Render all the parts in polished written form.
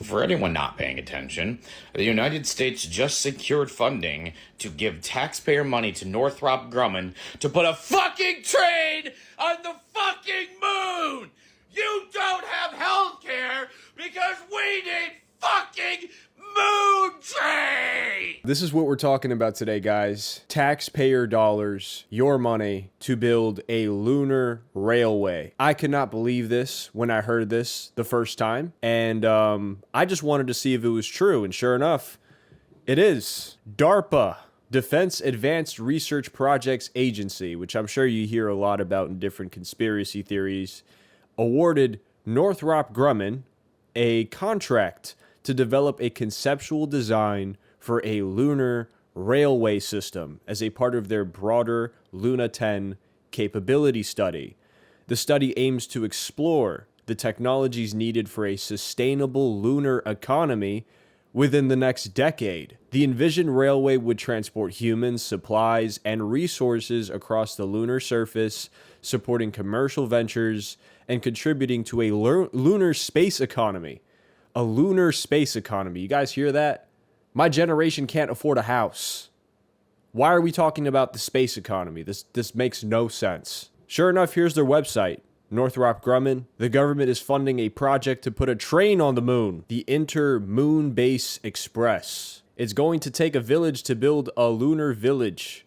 For anyone not paying attention, the United States just secured funding to give taxpayer money to Northrop Grumman to put a fucking train on the fucking moon! You don't have health care because we need fucking moon train! This is what we're talking about today, guys. Taxpayer dollars, your money, to build a lunar railway. I could not believe this when I heard this the first time, and I just wanted to see if it was true, and sure enough, it is. DARPA, Defense Advanced Research Projects Agency, which I'm sure you hear a lot about in different conspiracy theories, awarded Northrop Grumman a contract to develop a conceptual design for a lunar railway system as a part of their broader Luna 10 capability study. The study aims to explore the technologies needed for a sustainable lunar economy within the next decade. The envisioned railway would transport humans, supplies, and resources across the lunar surface, supporting commercial ventures and contributing to a lunar space economy. A lunar space economy. You guys hear that? My generation can't afford a house. Why are we talking about the space economy? This makes no sense. Sure enough, here's their website. Northrop Grumman. The government is funding a project to put a train on the moon, the Inter-Moon Base Express. It's going to take a village to build a lunar village.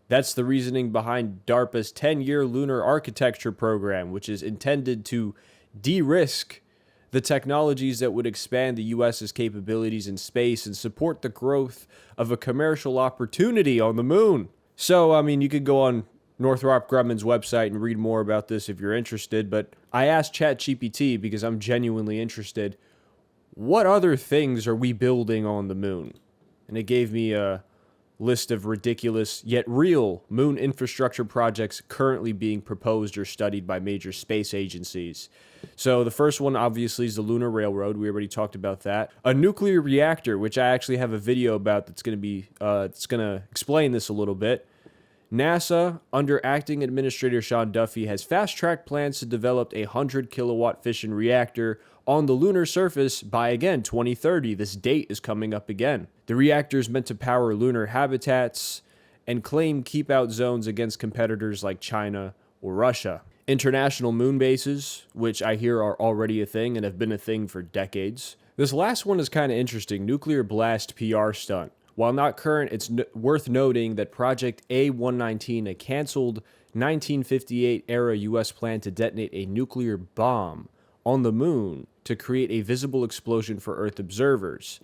That's the reasoning behind DARPA's 10-year lunar architecture program, which is intended to de-risk the technologies that would expand the U.S.'s capabilities in space and support the growth of a commercial opportunity on the moon. So, I mean, you could go on Northrop Grumman's website and read more about this if you're interested, but I asked ChatGPT because I'm genuinely interested, what other things are we building on the moon? And it gave me a list of ridiculous yet real moon infrastructure projects currently being proposed or studied by major space agencies. So the first one obviously is the Lunar Railroad. We already talked about that. A nuclear reactor, which I actually have a video about that's going to be it's going to explain this a little bit. NASA, under Acting Administrator Sean Duffy, has fast-tracked plans to develop a 100-kilowatt fission reactor on the lunar surface by, again, 2030. This date is coming up again. The reactor is meant to power lunar habitats and claim keep-out zones against competitors like China or Russia. International moon bases, which I hear are already a thing and have been a thing for decades. This last one is kind of interesting. Nuclear blast PR stunt. While not current, it's worth noting that Project A119, a canceled 1958-era U.S. plan to detonate a nuclear bomb on the moon to create a visible explosion for Earth observers.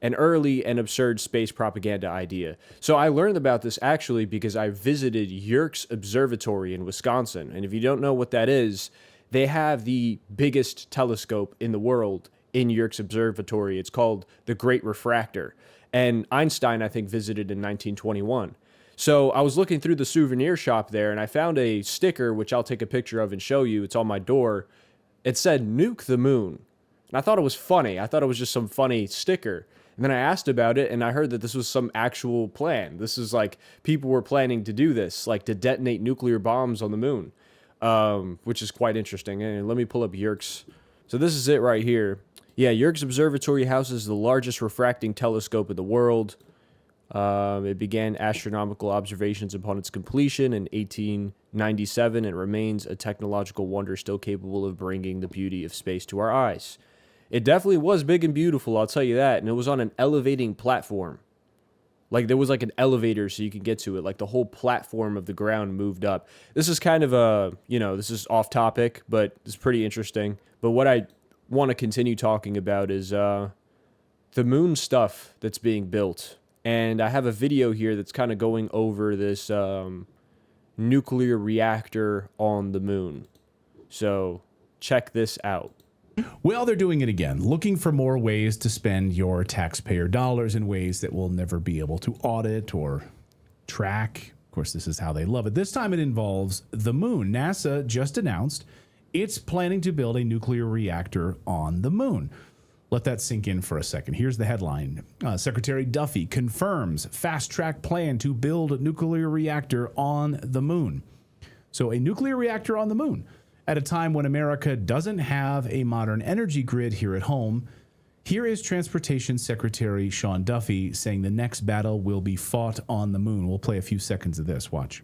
An early and absurd space propaganda idea. So I learned about this actually because I visited Yerkes Observatory in Wisconsin. And if you don't know what that is, they have the biggest telescope in the world in Yerkes Observatory. It's called the Great Refractor. And Einstein, I think, visited in 1921. So I was looking through the souvenir shop there, and I found a sticker, which I'll take a picture of and show you. It's on my door. It said, "Nuke the moon." And I thought it was funny. I thought it was just some funny sticker. And then I asked about it, and I heard that this was some actual plan. This is like, people were planning to do this, like to detonate nuclear bombs on the moon, which is quite interesting. And let me pull up Yerkes. So this is it right here. Yeah, Yerkes Observatory houses the largest refracting telescope in the world. It began astronomical observations upon its completion in 1897 and remains a technological wonder still capable of bringing the beauty of space to our eyes. It definitely was big and beautiful, I'll tell you that, and it was on an elevating platform. Like, there was like an elevator so you could get to it. Like, the whole platform of the ground moved up. This is kind of a, this is off topic, but it's pretty interesting. But what I want to continue talking about is the moon stuff that's being built. And I have a video here that's kind of going over this nuclear reactor on the moon. So check this out. Well, they're doing it again, looking for more ways to spend your taxpayer dollars in ways that we'll never be able to audit or track. Of course, this is how they love it. This time it involves the moon. NASA just announced it's planning to build a nuclear reactor on the moon. Let that sink in for a second. Here's the headline. Secretary Duffy confirms fast-track plan to build a nuclear reactor on the moon. So a nuclear reactor on the moon at a time when America doesn't have a modern energy grid here at home Here is Transportation Secretary Sean Duffy saying the next battle will be fought on the moon. We'll play a few seconds of this. Watch.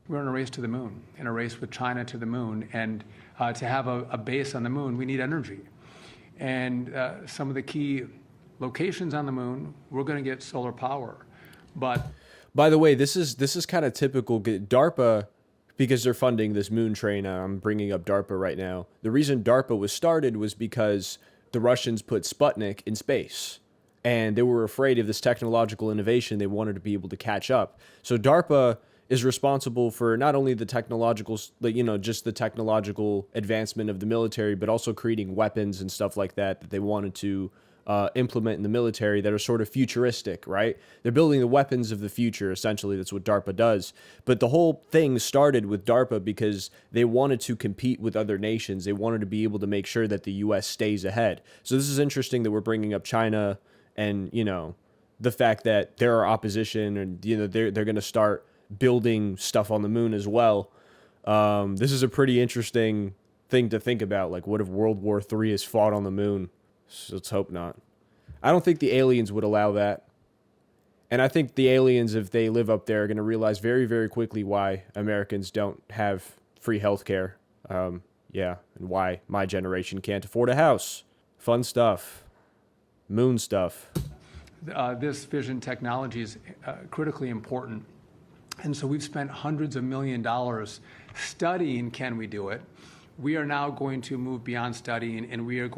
We're in a race to the moon, in a race with China to the moon. And to have a base on the moon, we need energy. And some of the key locations on the moon, we're going to get solar power. But by the way, this is kind of typical. DARPA, because they're funding this moon train, I'm bringing up DARPA right now. The reason DARPA was started was because the Russians put Sputnik in space, and they were afraid of this technological innovation. They wanted to be able to catch up. So DARPA is responsible for not only the technological, just the technological advancement of the military, but also creating weapons and stuff like that they wanted to implement in the military that are sort of futuristic, right? They're building the weapons of the future, essentially. That's what DARPA does. But the whole thing started with DARPA because they wanted to compete with other nations. They wanted to be able to make sure that the U.S. stays ahead. So this is interesting that we're bringing up China and, the fact that there are opposition and, they're going to start building stuff on the moon as well. This is a pretty interesting thing to think about. Like, what if World War III is fought on the moon? So let's hope not. I don't think the aliens would allow that. And I think the aliens, if they live up there, are going to realize very, very quickly why Americans don't have free healthcare. And why my generation can't afford a house. Fun stuff. Moon stuff. This fission technology is critically important. And so we've spent hundreds of $millions studying, can we do it? We are now going to move beyond studying, and we have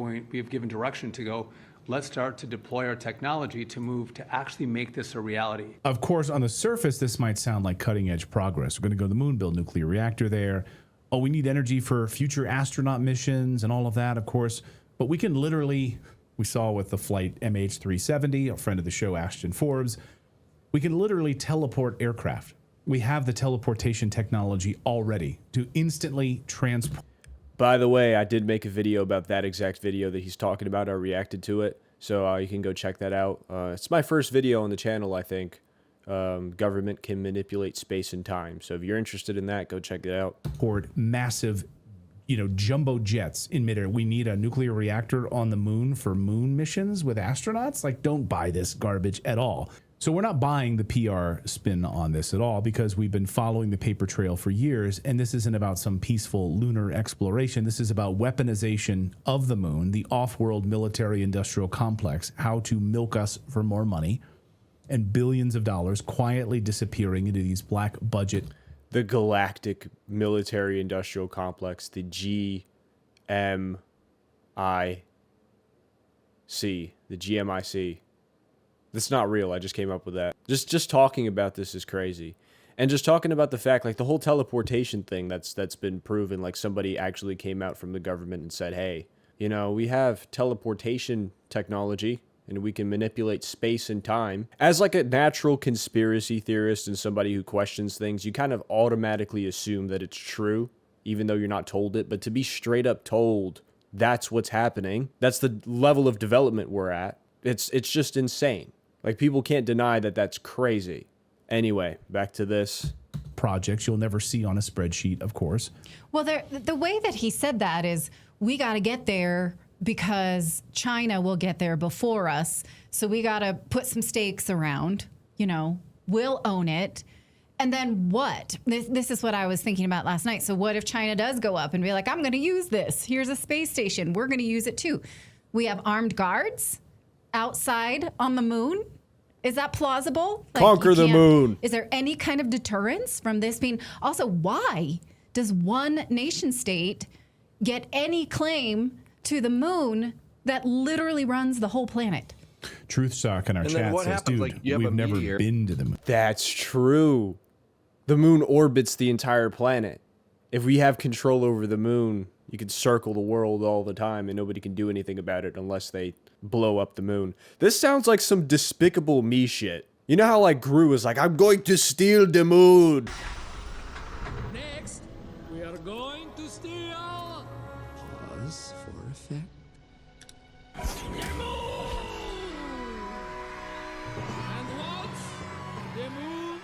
given direction to go, let's start to deploy our technology to move to actually make this a reality. Of course, on the surface, this might sound like cutting edge progress. We're going to go to the moon, build a nuclear reactor there. Oh, we need energy for future astronaut missions and all of that, of course. But we can literally, we saw with the flight MH370, a friend of the show, Ashton Forbes, we can literally teleport aircraft. We have the teleportation technology already to instantly transport. By the way, I did make a video about that exact video that he's talking about. I reacted to it, so you can go check that out. It's my first video on the channel, I think. Government can manipulate space and time. So if you're interested in that, go check it out. Massive, jumbo jets in midair. We need a nuclear reactor on the moon for moon missions with astronauts. Like, don't buy this garbage at all. So we're not buying the PR spin on this at all because we've been following the paper trail for years, and this isn't about some peaceful lunar exploration. This is about weaponization of the moon, the off-world military-industrial complex, how to milk us for more money, and billions of dollars quietly disappearing into these black budget. The galactic military-industrial complex, the GMIC, the GMIC. That's not real. I just came up with that. Just talking about this is crazy. And just talking about the fact, like the whole teleportation thing that's been proven, like somebody actually came out from the government and said, hey, we have teleportation technology and we can manipulate space and time. As like a natural conspiracy theorist and somebody who questions things, you kind of automatically assume that it's true, even though you're not told it. But to be straight up told that's what's happening, that's the level of development we're at. It's just insane. Like, people can't deny that that's crazy. Anyway, back to this. Projects you'll never see on a spreadsheet, of course. Well, the way that he said that is, we got to get there because China will get there before us. So we got to put some stakes around, we'll own it. And then what? This is what I was thinking about last night. So what if China does go up and be like, I'm going to use this. Here's a space station. We're going to use it too. We have armed guards outside on the moon. Is that plausible? Conquer the moon. Is there any kind of deterrence from this being? Also, why does one nation state get any claim to the moon that literally runs the whole planet? Truth Sock in our chat says, dude, we've never been to the moon. That's true. The moon orbits the entire planet. If we have control over the moon, you can circle the world all the time and nobody can do anything about it unless they blow up the moon. This sounds like some Despicable Me shit. You know how like Gru is like, I'm going to steal the moon. Next, we are going to steal. Pause for effect. The moon! And once the moon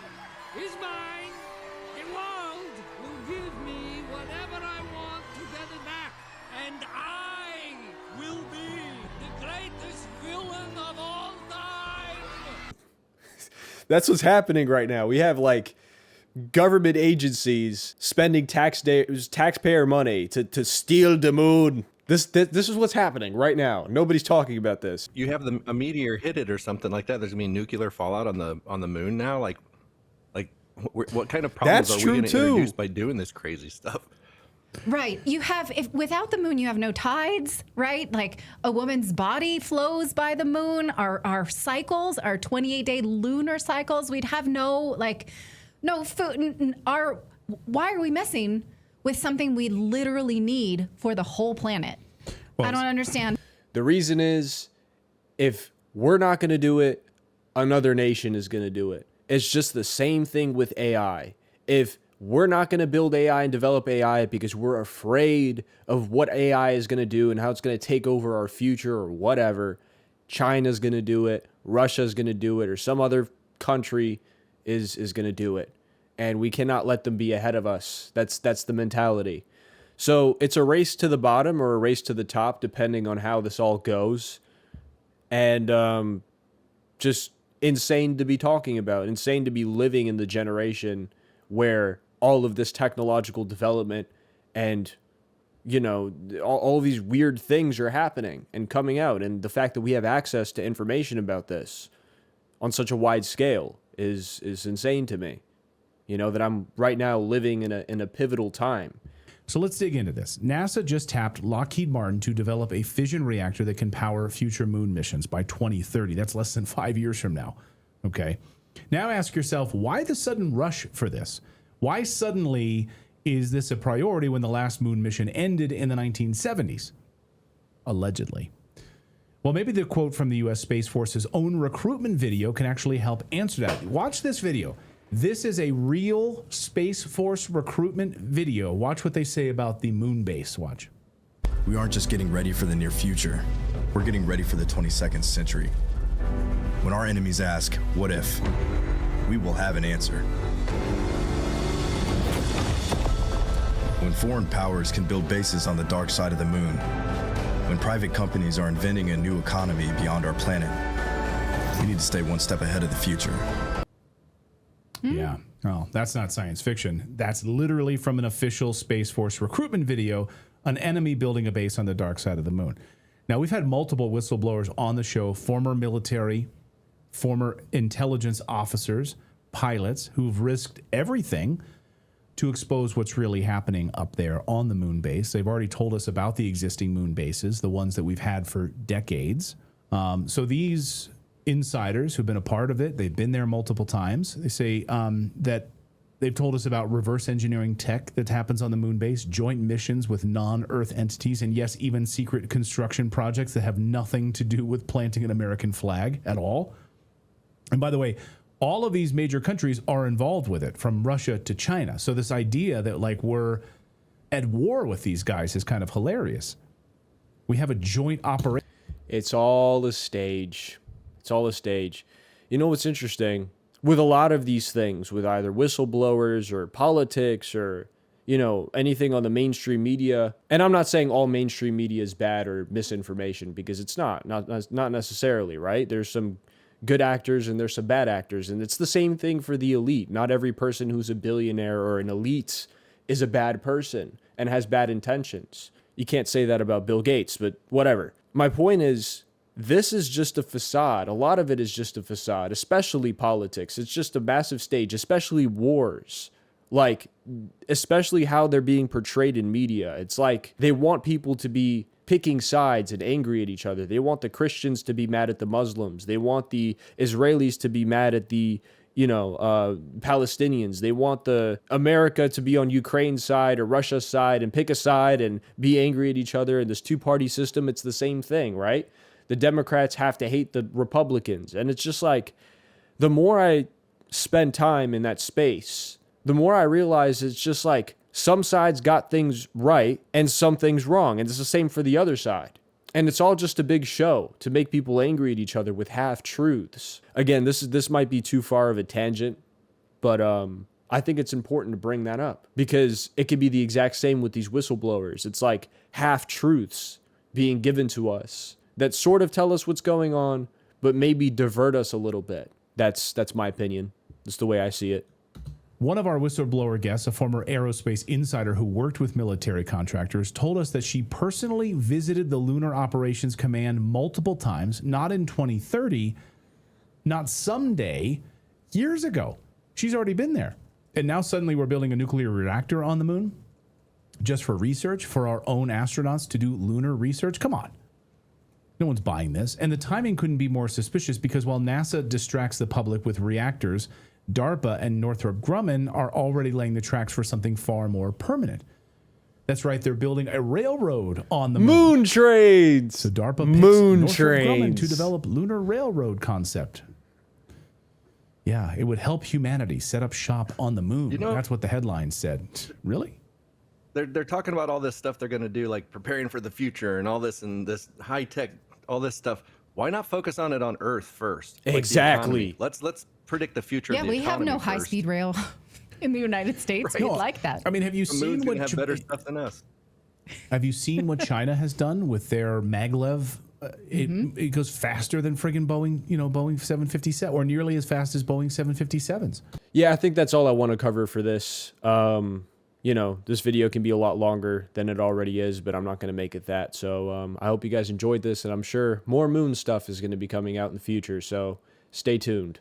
is mine, the world will give me whatever I want to get it back. And I will be the greatest That's what's happening right now. We have like government agencies spending taxpayer money to steal the moon. This is what's happening right now. Nobody's talking about this. You have a meteor hit it or something like that. There's gonna be nuclear fallout on the moon now. Like what kind of problems That's are true we going to too. introduce by doing this crazy stuff? Right. You have, if without the moon, you have no tides, right? Like a woman's body flows by the moon. Our cycles, our 28-day lunar cycles, we'd have no food. Why are we messing with something we literally need for the whole planet? Well, I don't understand. The reason is, if we're not going to do it, another nation is going to do it. It's just the same thing with AI. If we're not going to build AI and develop AI because we're afraid of what AI is going to do and how it's going to take over our future or whatever, China's going to do it, Russia's going to do it, or some other country is going to do it. And we cannot let them be ahead of us. That's the mentality. So it's a race to the bottom or a race to the top, depending on how this all goes. And just insane to be talking about, insane to be living in the generation where all of this technological development and, you know, all these weird things are happening and coming out. And the fact that we have access to information about this on such a wide scale is insane to me. You know, that I'm right now living in a pivotal time. So let's dig into this. NASA just tapped Lockheed Martin to develop a fission reactor that can power future moon missions by 2030. That's less than 5 years from now. Okay. Now ask yourself, why the sudden rush for this? Why suddenly is this a priority when the last moon mission ended in the 1970s? Allegedly. Well, maybe the quote from the U.S. Space Force's own recruitment video can actually help answer that. Watch this video. This is a real Space Force recruitment video. Watch what they say about the moon base. Watch. We aren't just getting ready for the near future. We're getting ready for the 22nd century. When our enemies ask, what if? We will have an answer. When foreign powers can build bases on the dark side of the moon, when private companies are inventing a new economy beyond our planet, we need to stay one step ahead of the future. Yeah. Oh, that's not science fiction. That's literally from an official Space Force recruitment video, an enemy building a base on the dark side of the moon. Now, we've had multiple whistleblowers on the show, former military, former intelligence officers, pilots who've risked everything to expose what's really happening up there on the moon base. They've already told us about the existing moon bases, the ones that we've had for decades. So these insiders who've been a part of it, they've been there multiple times. They say that they've told us about reverse engineering tech that happens on the moon base, joint missions with non-Earth entities, and yes, even secret construction projects that have nothing to do with planting an American flag at all. And by the way, all of these major countries are involved with it, from Russia to China. So this idea that like we're at war with these guys is kind of hilarious. We have a joint operation. It's all a stage. It's all a stage. You know what's interesting? With a lot of these things, with either whistleblowers or politics or, you know, anything on the mainstream media, and I'm not saying all mainstream media is bad or misinformation, because it's not necessarily, right? There's some good actors and there's some bad actors, and it's the same thing for the elite. Not every person who's a billionaire or an elite is a bad person and has bad intentions. You can't say that about Bill Gates, but whatever. My point is, this is just a facade. A lot of it is just a facade, especially politics. It's just a massive stage, especially wars. Like, especially how they're being portrayed in media. It's like they want people to be picking sides and angry at each other. They want the Christians to be mad at the Muslims. They want the Israelis to be mad at the, Palestinians. They want the America to be on Ukraine's side or Russia's side and pick a side and be angry at each other. And this two-party system, it's the same thing, right? The Democrats have to hate the Republicans. And it's just like, the more I spend time in that space, the more I realize it's just like some sides got things right and some things wrong. And it's the same for the other side. And it's all just a big show to make people angry at each other with half-truths. Again, this might be too far of a tangent, but I think it's important to bring that up because it could be the exact same with these whistleblowers. It's like half-truths being given to us that sort of tell us what's going on, but maybe divert us a little bit. That's my opinion. That's the way I see it. One of our whistleblower guests, a former aerospace insider who worked with military contractors, told us that she personally visited the Lunar Operations Command multiple times, not in 2030, not someday, years ago. She's already been there. And now suddenly we're building a nuclear reactor on the moon just for research, for our own astronauts to do lunar research. Come on. No one's buying this. And the timing couldn't be more suspicious because while NASA distracts the public with reactors, DARPA and Northrop Grumman are already laying the tracks for something far more permanent. That's right, they're building a railroad on the moon trades. So DARPA picks Northrop Grumman to develop lunar railroad concept. Yeah, it would help humanity set up shop on the moon. That's what the headline said. Really? They're talking about all this stuff they're going to do, like preparing for the future and all this and this high tech, all this stuff. Why not focus on it on Earth first? Exactly. Let's predict the future. Yeah, of the we have no economy first. high-speed rail in the United States. Right. We'd No, like that. I mean, have you The moon's seen gonna what have better stuff than us? Have you seen what China has done with their maglev? It goes faster than friggin' Boeing, Boeing 757, or nearly as fast as Boeing 757s. Yeah, I think that's all I want to cover for this. This video can be a lot longer than it already is, but I'm not going to make it that. So I hope you guys enjoyed this, and I'm sure more moon stuff is going to be coming out in the future. So stay tuned.